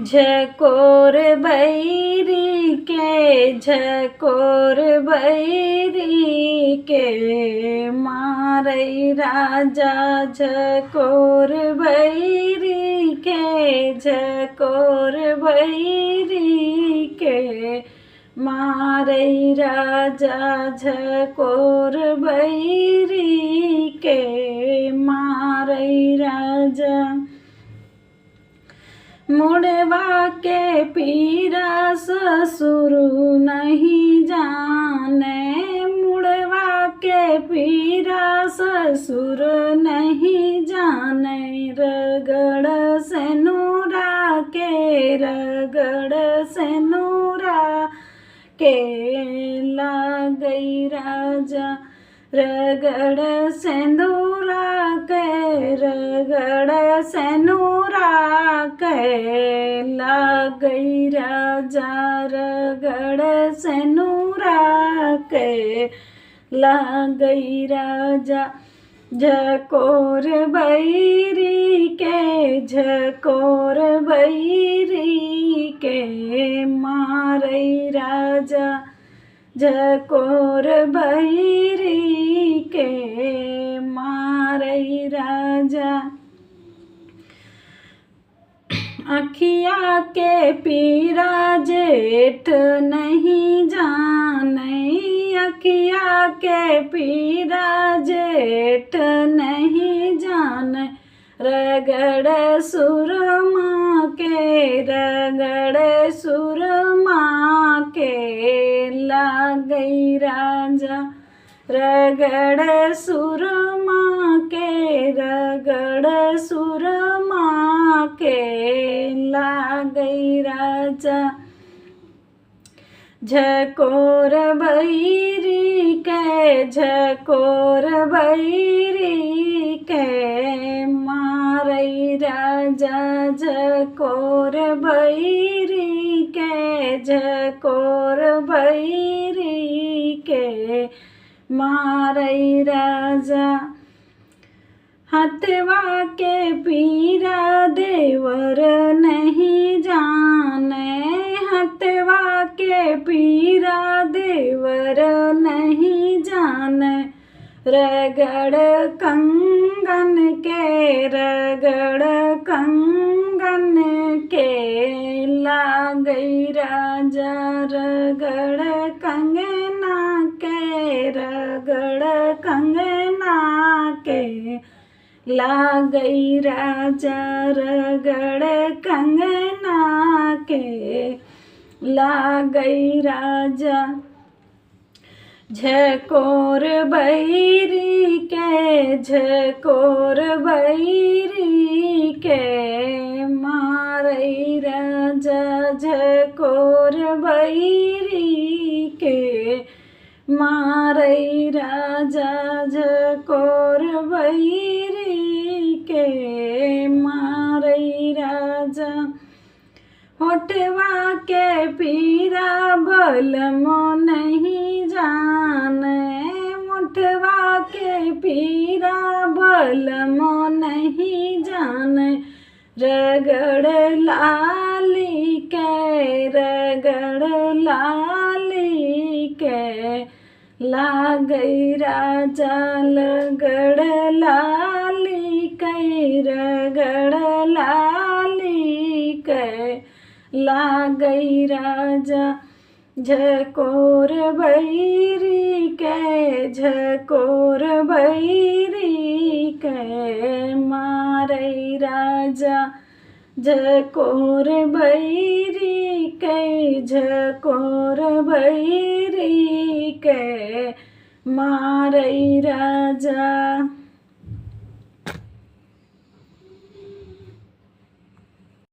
झकोर बैरी के झकोर बैरी के मारै राजा झकोर बैरी के झकोर बैरी के मारै राजा झकोर बैरी के मारै राजा। मुड़वा के पीरा ससुर नहीं जाने मुड़वा के पीरा ससुर नहीं जाने रगड़ से नूरा के रगड़ से नूरा के लागई राजा रगड़ सेंदूरा के रगड़ सेंदूरा के लागई राजा रगड़ सेंदूरा के लागई राजा। झकोर बैरी के झकोर बैरी के मारै राजा झकोर बैरी के मारै राजा। अखिया के पीरा जेठ नहीं जाने अखिया के पीरा जेठ नहीं जाने रगड़ सुरमा के रगड़ सुरमा के लागई राजा रगड़ सुरमा के रगड़ सुरमा के लागई राजा। झकोर बैरी के झकोर बैरी के मारै राजा झकोर बैरी के झकोर बैरी के मारै राजा। हथवा के पीरा देवर नहीं जाने हथवा के पीरा देवर नहीं जाने रगड़ कंगन के रगड़ कंगन के लागई राजा रगड़ कंगना के रगड़ कंगना के लागई राजा रगड़ कंगना के लागई राजा। झकोर बैरी के झकोर बैरी के मारै राजा झकोर बैरी के मारै राजा झकोर बैरी के मारै राजा। होठवा के पीरा बलमो नहीं जाने होठवा के पीरा बलमो नहीं जाने रगड़ लाली के रगड़ लाली के लागई राजा रगड़ लाली के रगड़ लाली के लागई राजा। झकोर बैरी के झकोर बैरी के मारै राजा झकोर बैरी के झकोर बैरी के मारै राजा।